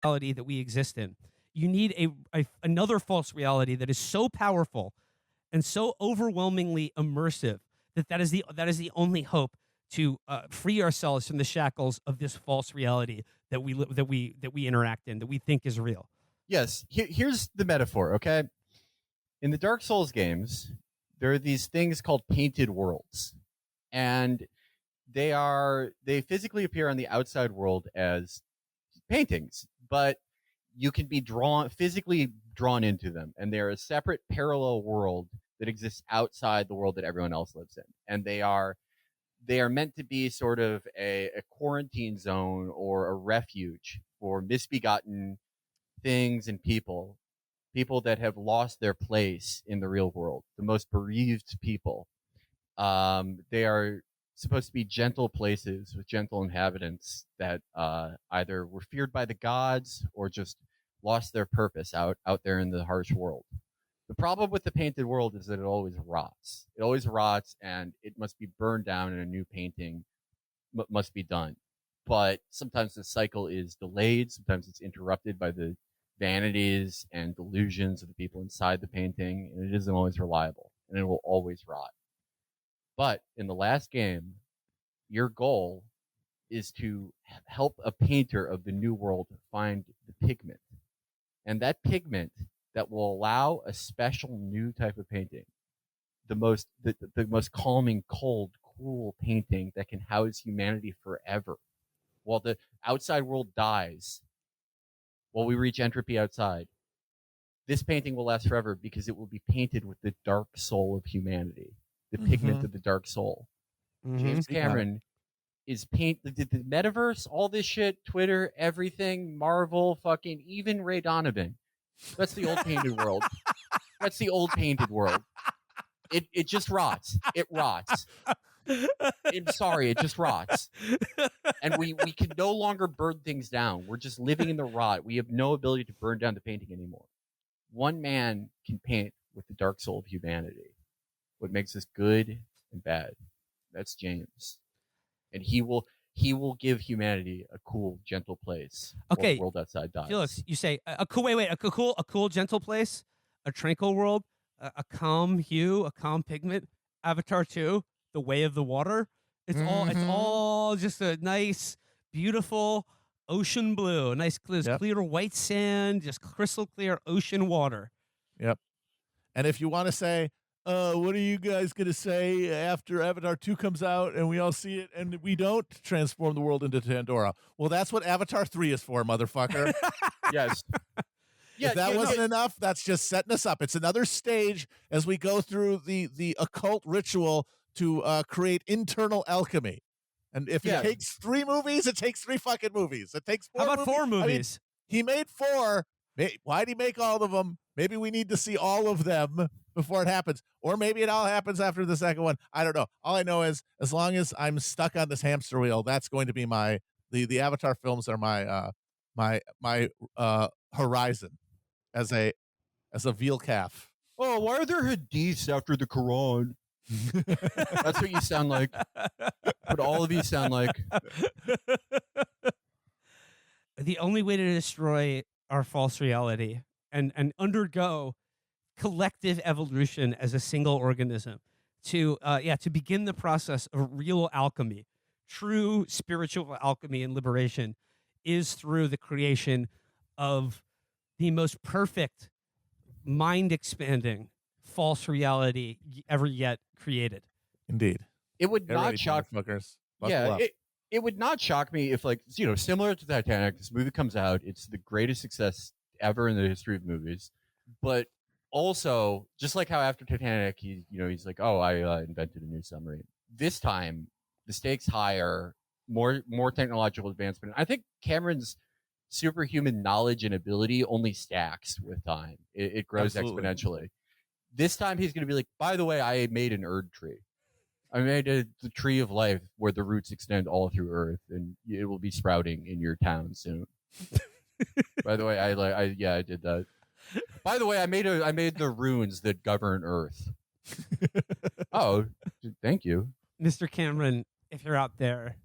reality that we exist in. You need another false reality that is so powerful and so overwhelmingly immersive that is the only hope to free ourselves from the shackles of this false reality that we interact in, that we think is real. Yes, here's the metaphor, okay? In the Dark Souls games, there are these things called painted worlds. And they physically appear on the outside world as paintings, but you can be physically drawn into them, and they're a separate parallel world that exists outside the world that everyone else lives in. And they are meant to be sort of a quarantine zone or a refuge for misbegotten things and people that have lost their place in the real world, the most bereaved people. They are supposed to be gentle places with gentle inhabitants that either were feared by the gods or just lost their purpose out there in the harsh world. The problem with the painted world is that it always rots. It always rots, and it must be burned down, and a new painting must be done. But sometimes the cycle is delayed. Sometimes it's interrupted by the vanities and delusions of the people inside the painting, and it isn't always reliable, and it will always rot. But in the last game, your goal is to help a painter of the new world find the pigment. And that pigment that will allow a special new type of painting, the most calming, cold, cool painting that can house humanity forever. While the outside world dies, while we reach entropy outside, this painting will last forever because it will be painted with the dark soul of humanity, the pigment of the dark soul. James Cameron is the metaverse, all this shit, Twitter, everything, Marvel, fucking, even Ray Donovan. That's the old painted world. That's the old painted world. It just rots. It rots. I'm sorry, it just rots. And we can no longer burn things down. We're just living in the rot. We have no ability to burn down the painting anymore. One man can paint with the dark soul of humanity. What makes us good and bad. That's James. And he will give humanity a cool, gentle place. Okay, while the world outside dies. Felix, you say a cool, gentle place, a tranquil world, a calm hue, a calm pigment. Avatar 2, The Way of the Water. It's all just a nice, beautiful ocean blue, a nice clear white sand, just crystal clear ocean water. Yep. And if you want to say, what are you guys going to say after Avatar 2 comes out and we all see it and we don't transform the world into Pandora? Well, that's what Avatar 3 is for, motherfucker. Yes. If that wasn't enough, that's just setting us up. It's another stage as we go through the occult ritual to create internal alchemy. And if it takes 3 movies, it takes 3 fucking movies. It takes 4 How about 4 movies? I mean, he made 4. Why'd he make all of them? Maybe we need to see all of them before it happens. Or maybe it all happens after the second one. I don't know. All I know is as long as I'm stuck on this hamster wheel, that's going to be the Avatar films are my horizon as a veal calf. Oh, why are there hadiths after the Quran? That's what you sound like. What all of you sound like. The only way to destroy our false reality and undergo collective evolution as a single organism to begin the process of real alchemy, true spiritual alchemy and liberation, is through the creation of the most perfect, mind-expanding false reality ever yet created. Indeed. It would not shock fuckers. It would not shock me if, like, similar to Titanic, this movie comes out, it's the greatest success ever in the history of movies. But also, just like how after Titanic, he's like, oh, I invented a new submarine. This time, the stakes higher, more technological advancement. I think Cameron's superhuman knowledge and ability only stacks with time. It grows exponentially. This time, he's going to be like, by the way, I made an Erd tree. I made the tree of life where the roots extend all through Earth, and it will be sprouting in your town soon. By the way, I did that. By the way, I made the runes that govern Earth. Oh, thank you, Mr. Cameron. If you're out there,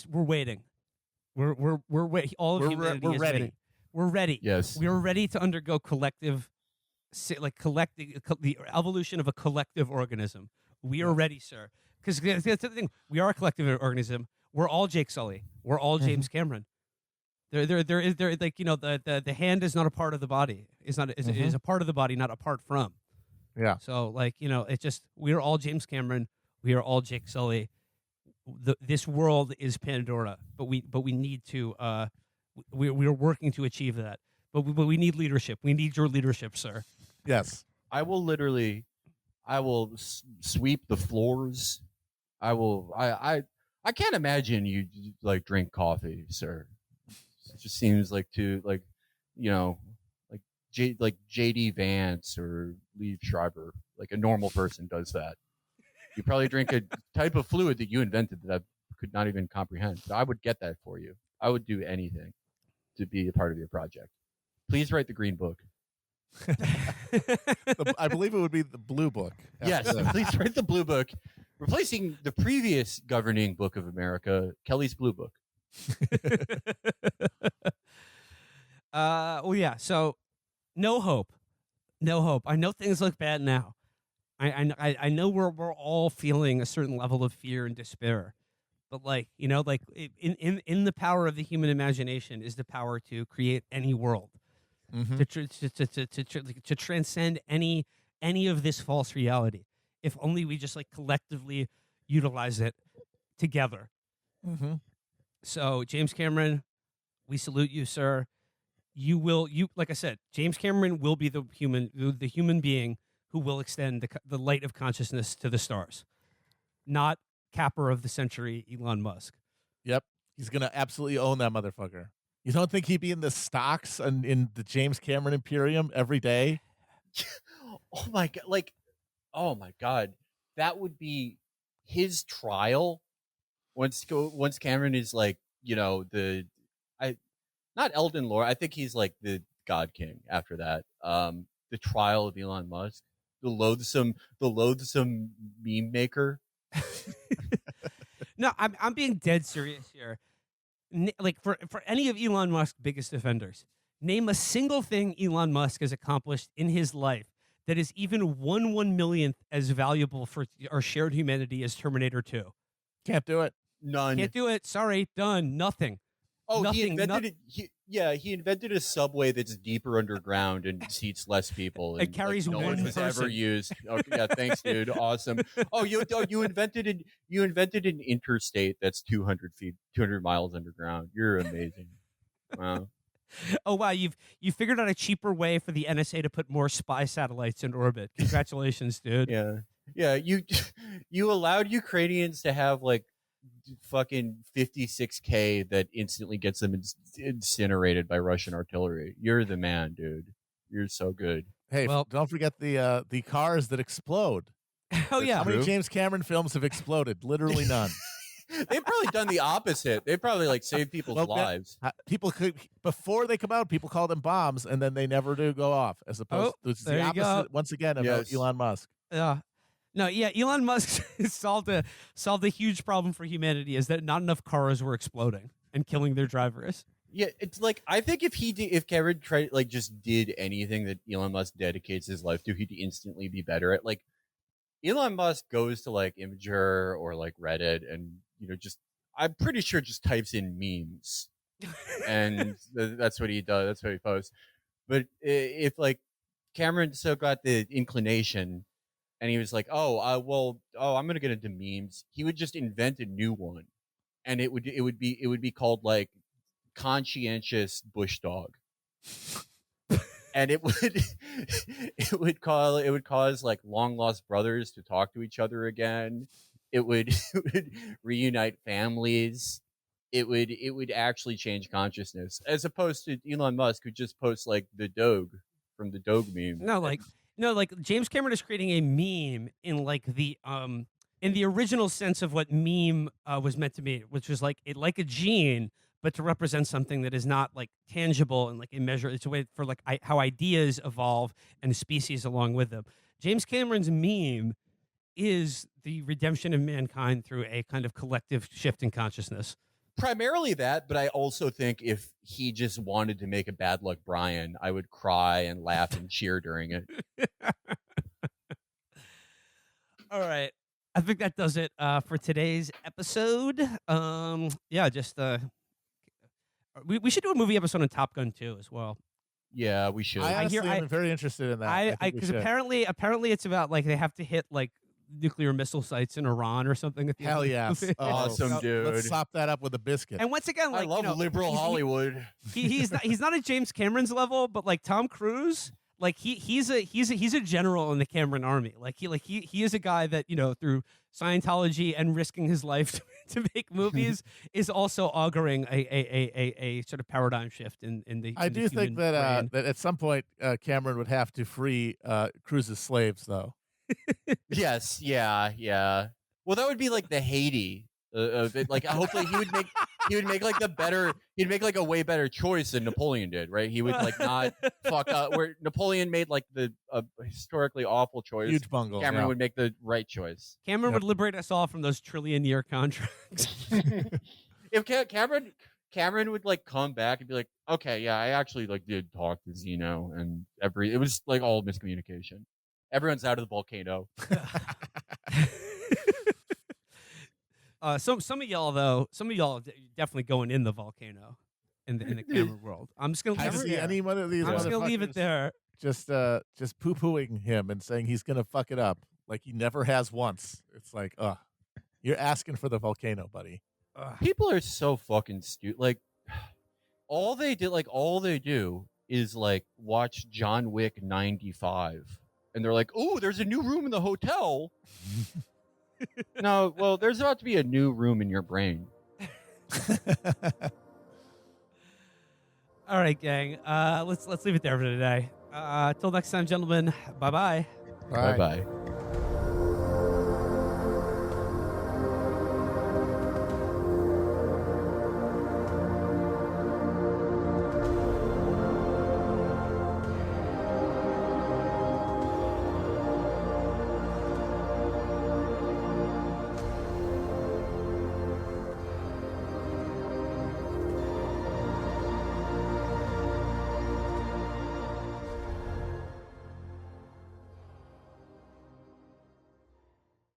we're waiting. We're waiting. All of humanity is ready. waiting. We're ready. Yes. We are ready to undergo collective, the evolution of a collective organism. We are ready, sir. Because that's the thing. We are a collective organism. We're all Jake Sully. We're all James Cameron. There, like, the hand is not a part of the body. It's not. Is a part of the body, not apart from. Yeah. So, like, it's just we are all James Cameron. We are all Jake Sully. This world is Pandora, but we need to. We are working to achieve that. But we need leadership. We need your leadership, sir. Yes. I will sweep the floors. I can't imagine you like drink coffee, sir. It just seems like like JD Vance or Lee Schreiber, like a normal person does that. You probably drink a type of fluid that you invented that I could not even comprehend. But I would get that for you. I would do anything to be a part of your project. Please write the green book. I believe it would be the blue book. Yes, please write the blue book, replacing the previous governing book of America, Kelly's Blue Book. Well, yeah. So, no hope. I know things look bad now. I know we're all feeling a certain level of fear and despair, but in the power of the human imagination is the power to create any world, to transcend any of this false reality. If only we just collectively utilize it together. So, James Cameron, we salute you, sir. You like I said, James Cameron will be the human being who will extend the light of consciousness to the stars, not capper of the century Elon Musk. Yep. He's going to absolutely own that motherfucker. You don't think he'd be in the stocks and in the James Cameron Imperium every day? Oh my god! Oh my god! That would be his trial. Once Cameron is not Elden Lord. I think he's like the God King after that. The trial of Elon Musk, the loathsome meme maker. No, I'm being dead serious here. For any of Elon Musk's biggest defenders, name a single thing Elon Musk has accomplished in his life that is even 1/1,000,000th as valuable for our shared humanity as Terminator 2. Can't do it. None. Can't do it. Sorry, done. Nothing. Oh, Nothing, he invented it. He invented a subway that's deeper underground and seats less people. It carries no one one has person. ever used. Oh, yeah, thanks, dude. Awesome. Oh, you invented an interstate that's 200 miles underground. You're amazing. Wow. Oh wow, you figured out a cheaper way for the NSA to put more spy satellites in orbit. Congratulations, dude. Yeah. You allowed Ukrainians to have fucking 56K that instantly gets them incinerated by Russian artillery. You're the man, dude. You're so good. Hey, Well- don't forget the cars that explode. Oh yeah. How many True. James Cameron films have exploded? Literally none. They've probably done the opposite. They probably saved people's Well, lives. People could, before they come out, people call them bombs, and then they never do go off. As opposed to it's there the you go. opposite once again about Yes. Elon Musk. No, yeah, Elon Musk solved a huge problem for humanity, is that not enough cars were exploding and killing their drivers. Yeah, it's I think if Cameron tried just did anything that Elon Musk dedicates his life to, he'd instantly be better at. Elon Musk goes to Imgur or Reddit and I'm pretty sure just types in memes and that's what he does. That's what he posts. But if Cameron so got the inclination and he was like, I'm gonna get into memes, he would just invent a new one, and it would be called conscientious bush dog. And it would cause long lost brothers to talk to each other again. It would reunite families. It would actually change consciousness, as opposed to Elon Musk, who just posts the Doge from the Doge meme. No, James Cameron is creating a meme in the original sense of what meme was meant to be, which was like a gene, but to represent something that is not tangible and immeasurable. It's a way for how ideas evolve and species along with them. James Cameron's meme is the redemption of mankind through a kind of collective shift in consciousness. primarily that, but I also think if he just wanted to make a Bad Luck Brian, I would cry and laugh and cheer during it. All right. I think that does it for today's episode. Just we should do a movie episode on Top Gun too as well. Yeah, we should. I honestly am very interested in that. Because apparently it's about like they have to hit like nuclear missile sites in Iran or something. At the Hell end of the yes. movie. Awesome, dude. Let's slap that up with a biscuit. And once again, like, I love liberal Hollywood. He's not at James Cameron's level, but like Tom Cruise, like he's a general in the Cameron army. Like he is a guy that, through Scientology and risking his life to make movies is also auguring a sort of paradigm shift in the. I do think that that at some point Cameron would have to free Cruise's slaves, though. Yes, yeah. Well, that would be like the Haiti of it. Like, hopefully he would make like he'd make like a way better choice than Napoleon did, right? He would like not fuck up where Napoleon made like the historically awful choice. Huge bungle. Cameron would make the right choice. Cameron would liberate us all from those trillion-year contracts. If Cameron would like come back and be like, okay, yeah, I actually like did talk to Zeno, and it was like all miscommunication. Everyone's out of the volcano. Some of y'all definitely going in the volcano in the Cameron world. I'm just gonna I see any one of these. I'm just gonna leave it there. Just poo-pooing him and saying he's gonna fuck it up like he never has once. It's like, you're asking for the volcano, buddy. People are so fucking stupid. Like, all they do is like watch John Wick 95. And they're like, "Oh, there's a new room in the hotel." No, well, there's about to be a new room in your brain. All right, gang. Let's leave it there for today. Till next time, gentlemen. Bye-bye. Bye bye.